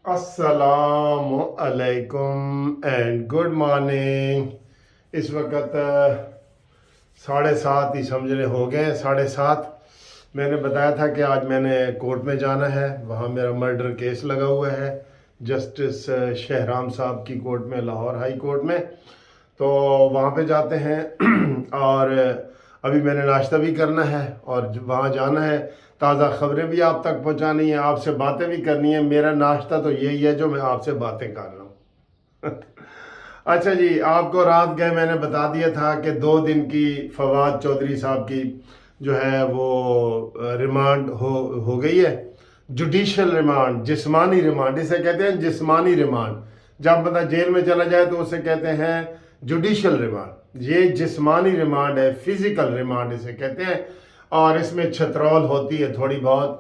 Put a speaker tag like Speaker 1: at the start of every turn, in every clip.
Speaker 1: السلام علیکم and good morning. اس وقت 7:30 ہی سمجھ رہے ہو گئے 7:30۔ میں نے بتایا تھا کہ آج میں نے کورٹ میں جانا ہے، وہاں میرا مرڈر کیس لگا ہوا ہے جسٹس شہرام صاحب کی کورٹ میں، لاہور ہائی کورٹ میں۔ تو وہاں پہ جاتے ہیں اور ابھی میں نے ناشتہ بھی کرنا ہے اور وہاں جانا ہے، تازہ خبریں بھی آپ تک پہنچانی ہیں، آپ سے باتیں بھی کرنی ہیں۔ میرا ناشتہ تو یہی ہے جو میں آپ سے باتیں کر رہا ہوں۔ اچھا جی، آپ کو رات گئے میں نے بتا دیا تھا کہ 2 دن کی فواد چودھری صاحب کی جو ہے وہ ریمانڈ ہو گئی ہے، جوڈیشل ریمانڈ، جسمانی ریمانڈ اسے کہتے ہیں، جسمانی ریمانڈ۔ جب بندہ جیل میں چلا جائے تو اسے کہتے ہیں جوڈیشل ریمانڈ، یہ جسمانی ریمانڈ ہے، فزیکل ریمانڈ اسے کہتے ہیں۔ اور اس میں چھترول ہوتی ہے، تھوڑی بہت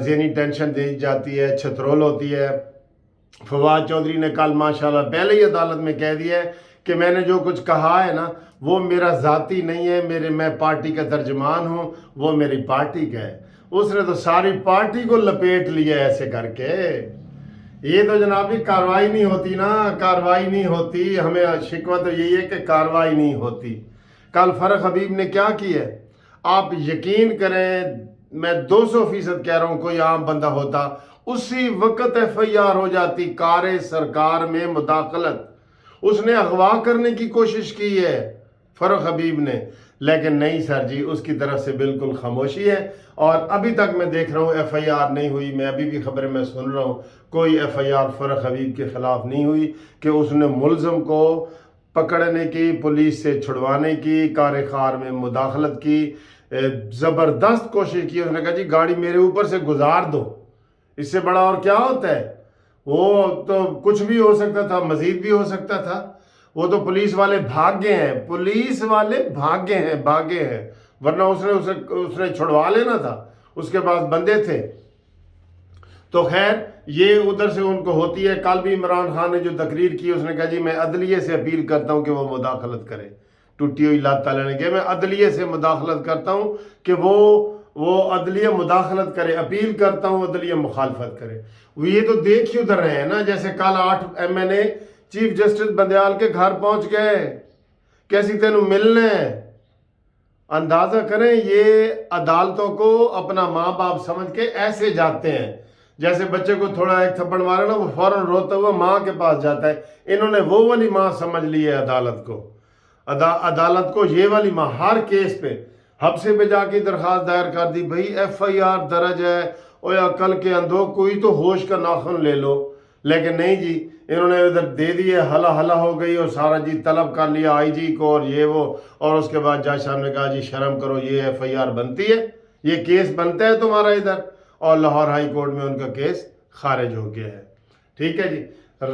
Speaker 1: ذہنی ٹینشن دی جاتی ہے، چھترول ہوتی ہے۔ فواد چودھری نے کل ماشاءاللہ پہلے ہی عدالت میں کہہ دیا ہے کہ میں نے جو کچھ کہا ہے نا وہ میرا ذاتی نہیں ہے، میں پارٹی کا ترجمان ہوں، وہ میری پارٹی کا ہے۔ اس نے تو ساری پارٹی کو لپیٹ لیا ایسے کر کے۔ یہ تو جناب کارروائی نہیں ہوتی نا، کارروائی نہیں ہوتی، ہمیں شکوہ تو یہی ہے کہ کارروائی نہیں ہوتی۔ کل فرق حبیب نے کیا کی ہے، آپ یقین کریں، میں 200% کہہ رہا ہوں، کوئی عام بندہ ہوتا اسی وقت FIR ہو جاتی۔ کار سرکار میں مداخلت، اس نے اغوا کرنے کی کوشش کی ہے فرق حبیب نے، لیکن نہیں سر جی، اس کی طرف سے بالکل خاموشی ہے۔ اور ابھی تک میں دیکھ رہا ہوں FIR نہیں ہوئی، میں ابھی بھی خبریں میں سن رہا ہوں، کوئی FIR فرق حبیب کے خلاف نہیں ہوئی کہ اس نے ملزم کو پکڑنے کی، پولیس سے چھڑوانے کی، کار خار میں مداخلت کی، زبردست کوشش کی۔ اس نے کہا جی گاڑی میرے اوپر سے گزار دو، اس سے بڑا اور کیا ہوتا ہے؟ وہ تو کچھ بھی ہو سکتا تھا، مزید بھی ہو سکتا تھا۔ وہ تو پولیس والے بھاگ گئے ہیں، پولیس والے بھاگے ہیں، ورنہ اس نے چھڑوا لینا تھا، اس کے پاس بندے تھے۔ تو خیر یہ ادھر سے ان کو ہوتی ہے۔ کل بھی عمران خان نے جو تقریر کی، اس نے کہا جی میں عدلیے سے اپیل کرتا ہوں کہ وہ مداخلت کرے، ٹوٹی ہوئی لات تعالیٰ نے کہا میں عدلیے سے مداخلت کرتا ہوں کہ وہ عدلیہ مداخلت کرے، اپیل کرتا ہوں عدلیہ مخالفت کرے۔ وہ یہ تو دیکھ ہی ادھر رہے ہیں نا، جیسے کل 8 MNA چیف جسٹس بندیال کے گھر پہنچ گئے، کیسی تینوں ملنے۔ اندازہ کریں یہ عدالتوں کو اپنا ماں باپ سمجھ کے ایسے جاتے ہیں، جیسے بچے کو تھوڑا ایک تھپڑ مارے نا وہ فوراً روتا ہوا ماں کے پاس جاتا ہے۔ انہوں نے وہ والی ماں سمجھ لی ہے عدالت کو یہ والی ماں۔ ہر کیس پہ حبسے پہ جا کے درخواست دائر کر دی، بھئی FIR درج ہے، او یا کل کے اندھو کوئی تو ہوش کا ناخن لے لو، لیکن نہیں جی، انہوں نے ادھر دے دیے، ہلا ہو گئی اور سارا جی طلب کر لیا IG کو اور یہ وہ، اور اس کے بعد جج صاحب نے کہا جی شرم کرو، یہ FIR بنتی ہے، یہ کیس بنتا ہے تمہارا ادھر، اور لاہور ہائی کورٹ میں ان کا کیس خارج ہو گیا ہے۔ ٹھیک ہے جی،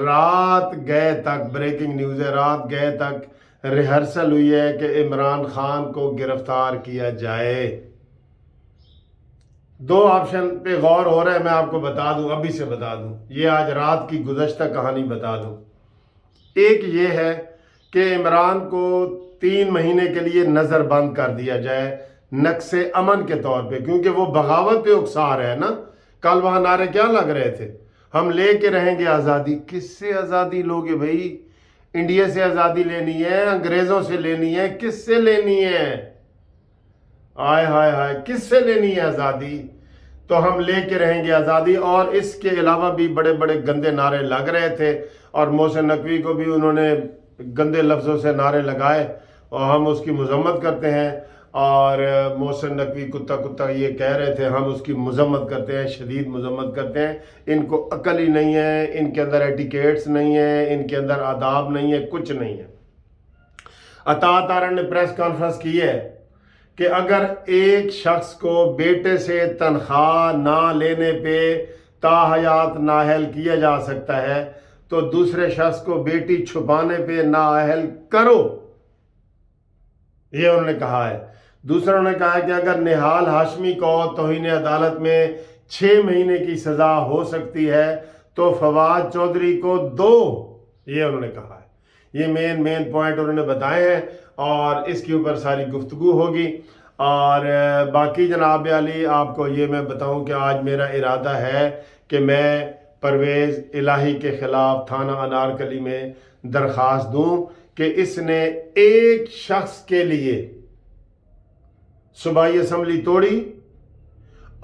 Speaker 1: رات گئے تک بریکنگ نیوز ہے، رات گئے تک ریہرسل ہوئی ہے کہ عمران خان کو گرفتار کیا جائے۔ 2 آپشن پہ غور ہو رہا ہے، میں آپ کو بتا دوں، ابھی سے بتا دوں، یہ آج رات کی گزشتہ کہانی بتا دوں۔ ایک یہ ہے کہ عمران کو 3 مہینے کے لیے نظر بند کر دیا جائے نقص امن کے طور پہ، کیونکہ وہ بغاوت پہ اکسا رہا ہے نا۔ کل وہاں نعرے کیا لگ رہے تھے، ہم لے کے رہیں گے آزادی۔ کس سے آزادی لوگے بھائی؟ انڈیا سے آزادی لینی ہے، انگریزوں سے لینی ہے، کس سے لینی ہے؟ ہائے کس سے لینی ہے آزادی؟ تو ہم لے کے رہیں گے آزادی۔ اور اس کے علاوہ بھی بڑے بڑے گندے نعرے لگ رہے تھے، اور محسن نقوی کو بھی انہوں نے گندے لفظوں سے نعرے لگائے، اور ہم اس کی مذمت کرتے ہیں۔ اور محسن نقوی کتا یہ کہہ رہے تھے، ہم اس کی مذمت کرتے ہیں، شدید مذمت کرتے ہیں۔ ان کو عقل ہی نہیں ہے، ان کے اندر ایٹیکیٹس نہیں ہے، ان کے اندر آداب نہیں ہے، کچھ نہیں ہے۔ عطا تارن نے پریس کانفرنس کی ہے کہ اگر ایک شخص کو بیٹے سے تنخواہ نہ لینے پہ تاحیات نااہل کیا جا سکتا ہے تو دوسرے شخص کو بیٹی چھپانے پہ نااہل کرو، یہ انہوں نے کہا ہے۔ دوسروں نے کہا ہے کہ اگر نہال ہاشمی کو توہین عدالت میں 6 مہینے کی سزا ہو سکتی ہے تو فواد چودھری کو 2، یہ انہوں نے کہا ہے۔ یہ مین پوائنٹ انہوں نے بتائے ہیں، اور اس کے اوپر ساری گفتگو ہوگی۔ اور باقی جناب علی، آپ کو یہ میں بتاؤں کہ آج میرا ارادہ ہے کہ میں پرویز الہی کے خلاف تھانہ انارکلی میں درخواست دوں کہ اس نے ایک شخص کے لیے صوبائی اسمبلی توڑی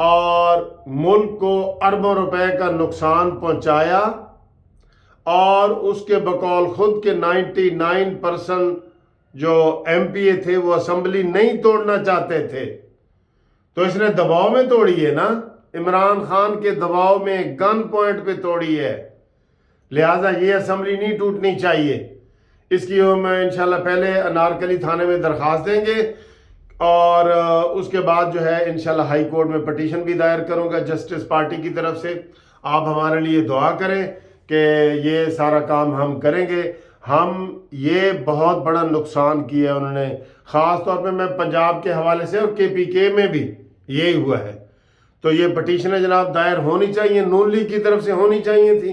Speaker 1: اور ملک کو اربوں روپے کا نقصان پہنچایا، اور اس کے بقول خود کے 99% جو ایم پی اے تھے وہ اسمبلی نہیں توڑنا چاہتے تھے، تو اس نے دباؤ میں توڑی ہے نا، عمران خان کے دباؤ میں گن پوائنٹ پہ توڑی ہے، لہٰذا یہ اسمبلی نہیں ٹوٹنی چاہیے۔ اس کی ہم انشاءاللہ پہلے انارکلی تھانے میں درخواست دیں گے، اور اس کے بعد جو ہے انشاءاللہ ہائی کورٹ میں پٹیشن بھی دائر کروں گا جسٹس پارٹی کی طرف سے۔ آپ ہمارے لیے دعا کریں کہ یہ سارا کام ہم کریں گے۔ ہم یہ بہت بڑا نقصان کیا ہے انہوں نے، خاص طور پہ میں پنجاب کے حوالے سے، اور کے پی کے میں بھی یہی ہوا ہے۔ تو یہ پٹیشنیں جناب دائر ہونی چاہیے، نون لیگ کی طرف سے ہونی چاہیے تھی،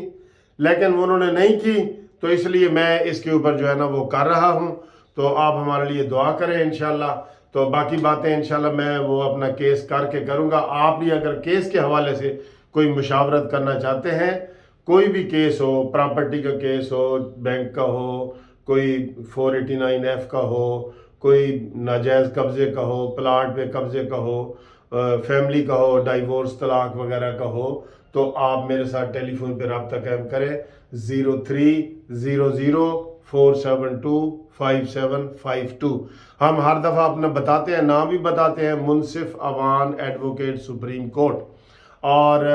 Speaker 1: لیکن انہوں نے نہیں کی، تو اس لیے میں اس کے اوپر جو ہے نا وہ کر رہا ہوں۔ تو آپ ہمارے لیے دعا کریں انشاءاللہ۔ تو باقی باتیں انشاءاللہ میں وہ اپنا کیس کر کے کروں گا۔ آپ بھی اگر کیس کے حوالے سے کوئی مشاورت کرنا چاہتے ہیں، کوئی بھی کیس ہو، پراپرٹی کا کیس ہو، بینک کا ہو، کوئی 489F کا ہو، کوئی ناجائز قبضے کا ہو، پلاٹ پہ قبضے کا ہو، فیملی کا ہو، ڈائیورس طلاق وغیرہ کا ہو، تو آپ میرے ساتھ ٹیلی فون پہ رابطہ قائم کریں 0300472572۔ ہم ہر دفعہ اپنا بتاتے ہیں، نام بھی بتاتے ہیں، منصف اوان ایڈوکیٹ سپریم کورٹ، اور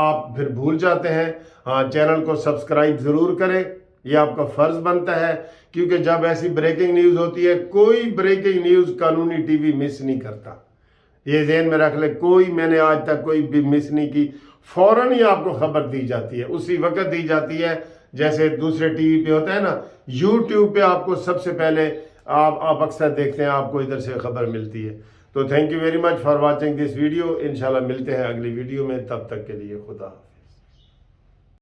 Speaker 1: آپ پھر بھول جاتے ہیں۔ ہاں، چینل کو سبسکرائب ضرور کریں، یہ آپ کا فرض بنتا ہے، کیونکہ جب ایسی بریکنگ نیوز ہوتی ہے، کوئی بریکنگ نیوز قانونی ٹی وی مس نہیں کرتا، یہ ذہن میں رکھ لیں۔ کوئی میں نے آج تک کوئی بھی مس نہیں کی، فوراً ہی آپ کو خبر دی جاتی ہے، اسی وقت دی جاتی ہے، جیسے دوسرے ٹی وی پہ ہوتا ہے نا، یوٹیوب پہ آپ کو سب سے پہلے آپ اکثر دیکھتے ہیں، آپ کو ادھر سے خبر ملتی ہے۔ تو thank you very much for watching this video. انشاءاللہ ملتے ہیں اگلی ویڈیو میں، تب تک کے لیے خدا حافظ۔